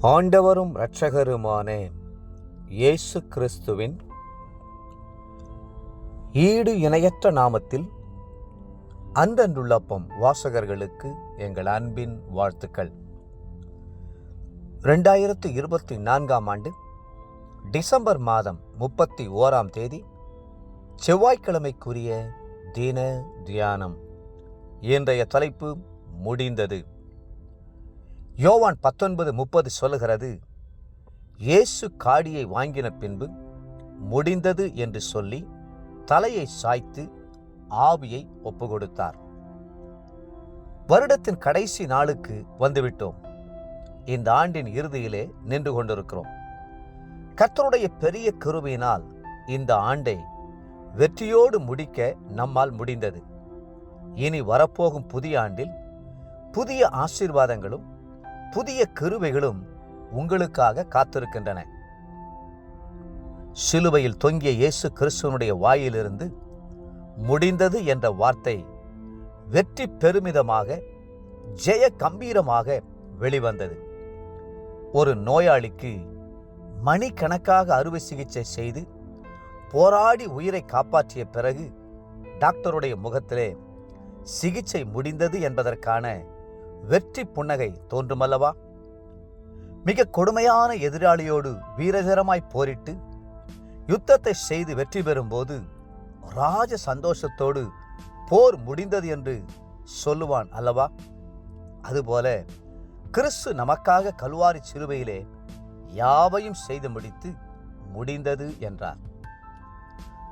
ஆண்டவரும் இரட்சகருமான இயேசு கிறிஸ்துவின் ஈடு இணையற்ற நாமத்தில் அன்றன்றுள்ளப்பம் வாசகர்களுக்கு எங்கள் அன்பின் வாழ்த்துக்கள். 2024 ஆண்டு டிசம்பர் மாதம் 31 செவ்வாய்க்கிழமைக்குரிய தின தியானம். இன்றைய தலைப்பு முடிந்தது. யோவான் 19:30 சொல்லுகிறது, இயேசு காடியை வாங்கின பின்பு முடிந்தது என்று சொல்லி தலையை சாய்த்து ஆவியை ஒப்புக்கொடுத்தார். வருடத்தின் கடைசி நாளுக்கு வந்துவிட்டோம். இந்த ஆண்டின் இறுதியிலே நின்று கொண்டிருக்கிறோம். கர்த்தருடைய பெரிய கிருபையினால் இந்த ஆண்டை வெற்றியோடு முடிக்க நம்மால் முடிந்தது. இனி வரப்போகும் புதிய ஆண்டில் புதிய ஆசீர்வாதங்களும் புதிய கிருபைகளும் உங்களுக்காக காத்திருக்கின்றன. சிலுவையில் தொங்கிய இயேசு கிறிஸ்துவனுடைய வாயிலிருந்து முடிந்தது என்ற வார்த்தை வெற்றி பெருமிதமாக, ஜெய கம்பீரமாக வெளிவந்தது. ஒரு நோயாளிக்கு மணிக்கணக்காக அறுவை சிகிச்சை செய்து போராடி உயிரை காப்பாற்றிய பிறகு டாக்டருடைய முகத்திலே சிகிச்சை முடிந்தது என்பதற்கான வெற்றி புன்னகை தோன்றுமல்லவா? மிக கொடுமையான எதிராளியோடு வீரதரமாய் போரிட்டு யுத்தத்தை செய்து வெற்றி பெறும்போது ராஜ சந்தோஷத்தோடு போர் முடிந்தது என்று சொல்லுவான் அல்லவா? அதுபோல கிறிஸ்து நமக்காக கல்வாரி சிலுவையிலே யாவையும் செய்து முடித்து முடிந்தது என்றார்.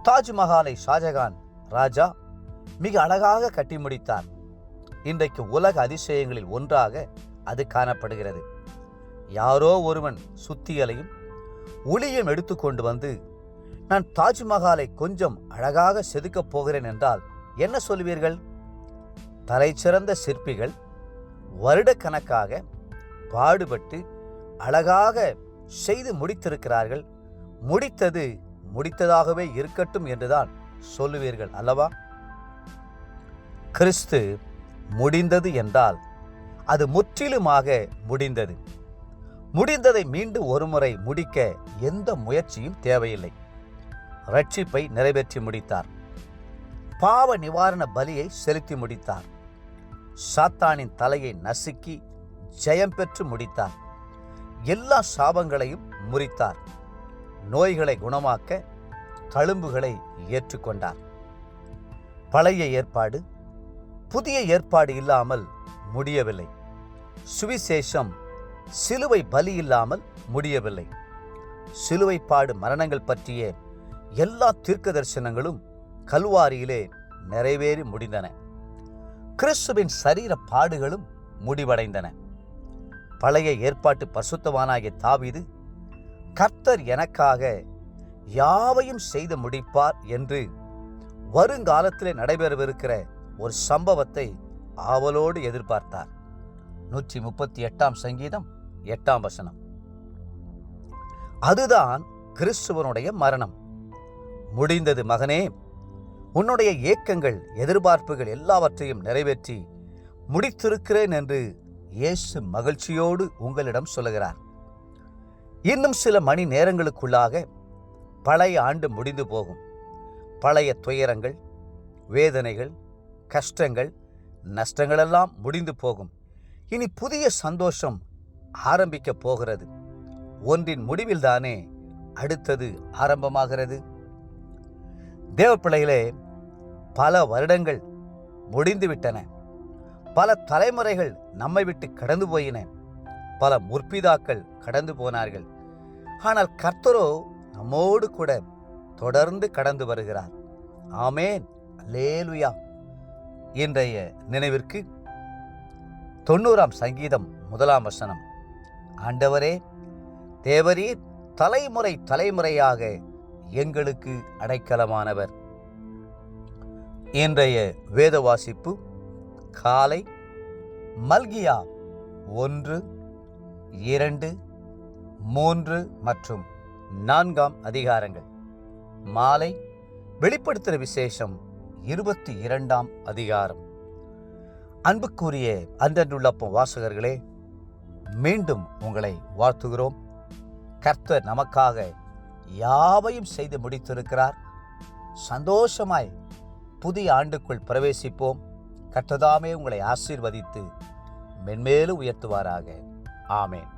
தாஜ்மஹாலை ஷாஜகான் ராஜா மிக அழகாக கட்டி முடித்தார். இன்றைக்கு உலக அதிசயங்களில் ஒன்றாக அது காணப்படுகிறது. யாரோ ஒருவன் சுத்தியலையும் ஒளியும் எடுத்துக்கொண்டு வந்து, நான் தாஜ்மஹாலை கொஞ்சம் அழகாக செதுக்கப் போகிறேன் என்றால் என்ன சொல்வீர்கள்? தலைச்சிறந்த சிற்பிகள் வருடக்கணக்காக பாடுபட்டு அழகாக செய்து முடித்திருக்கிறார்கள். முடித்தது முடித்ததாகவே இருக்கட்டும் என்றுதான் சொல்லுவீர்கள் அல்லவா? கிறிஸ்து முடிந்தது என்றால் அது முற்றிலுமாக முடிந்தது. முடிந்ததை மீண்டும் ஒருமுறை முடிக்க எந்த முயற்சியும் தேவையில்லை. ரட்சிப்பை நிறைவேற்றி முடித்தார். பாவ நிவாரண பலியை செலுத்தி முடித்தார். சாத்தானின் தலையை நசுக்கி ஜெயம் பெற்று முடித்தார். எல்லா சாபங்களையும் முறித்தார். நோய்களை குணமாக்க தழும்புகளை ஏற்றுக்கொண்டார். பழைய ஏற்பாடு புதிய ஏற்பாடு இல்லாமல் முடியவில்லை. சுவிசேஷம் சிலுவை பலி இல்லாமல் முடியவில்லை. சிலுவை பாடு மரணங்கள் பற்றிய எல்லா தீர்க்க தரிசனங்களும் கல்வாரியிலே நிறைவேறி முடிந்தன. கிறிஸ்துவின் சரீர பாடுகளும் முடிவடைந்தன. பழைய ஏற்பாட்டு பரிசுத்தவானாகிய தாவீது, கர்த்தர் எனக்காக யாவையும் செய்து முடிப்பார் என்று வருங்காலத்திலே நடைபெறவிருக்கிற ஒரு சம்பவத்தை ஆவலோடு எதிர்பார்த்தார். 138 சங்கீதம் 8 அதுதான் கிறிஸ்துவனுடைய மரணம். முடிந்தது மகனே, உன்னுடைய ஏக்கங்கள் எதிர்பார்ப்புகள் எல்லாவற்றையும் நிறைவேற்றி முடித்திருக்கிறேன் என்று இயேசு மகிழ்ச்சியோடு உங்களிடம் சொல்லுகிறார். இன்னும் சில மணி நேரங்களுக்குள்ளாக பழைய ஆண்டு முடிந்து போகும். பழைய துயரங்கள், வேதனைகள், கஷ்டங்கள், நஷ்டங்களெல்லாம் முடிந்து போகும். இனி புதிய சந்தோஷம் ஆரம்பிக்க போகிறது. ஒன்றின் முடிவில்தானே அடுத்தது ஆரம்பமாகிறது. தேவ பிள்ளைகளே, பல வருடங்கள் முடிந்துவிட்டன. பல தலைமுறைகள் நம்மை விட்டு கடந்து போயின. பல முற்பிதாக்கள் கடந்து போனார்கள். ஆனால் கர்த்தரோ நம்மோடு கூட தொடர்ந்து கடந்து வருகிறார். ஆமேன், அல்லேலூயா. இன்றைய நினைவிற்கு 90 சங்கீதம் 1 ஆண்டவரே, தேவரீர் தலைமுறை தலைமுறையாக எங்களுக்கு அடைக்கலமானவர். இன்றைய வேத வாசிப்பு காலை மல்கியா 1, 2, 3 மற்றும் 4 அதிகாரங்கள். மாலை வெளிப்படுத்துகிற விசேஷம் 22 அதிகாரம். அன்புக்குரிய அன்றன்றுள்ளப்பம் வாசகர்களே, மீண்டும் உங்களை வாழ்த்துகிறோம். கர்த்தர் நமக்காக யாவையும் செய்து முடித்திருக்கிறார். சந்தோஷமாய் புதிய ஆண்டுக்குள் பிரவேசிப்போம். கர்த்ததாமே உங்களை ஆசீர்வதித்து மென்மேலும் உயர்த்துவாராக. ஆமேன்.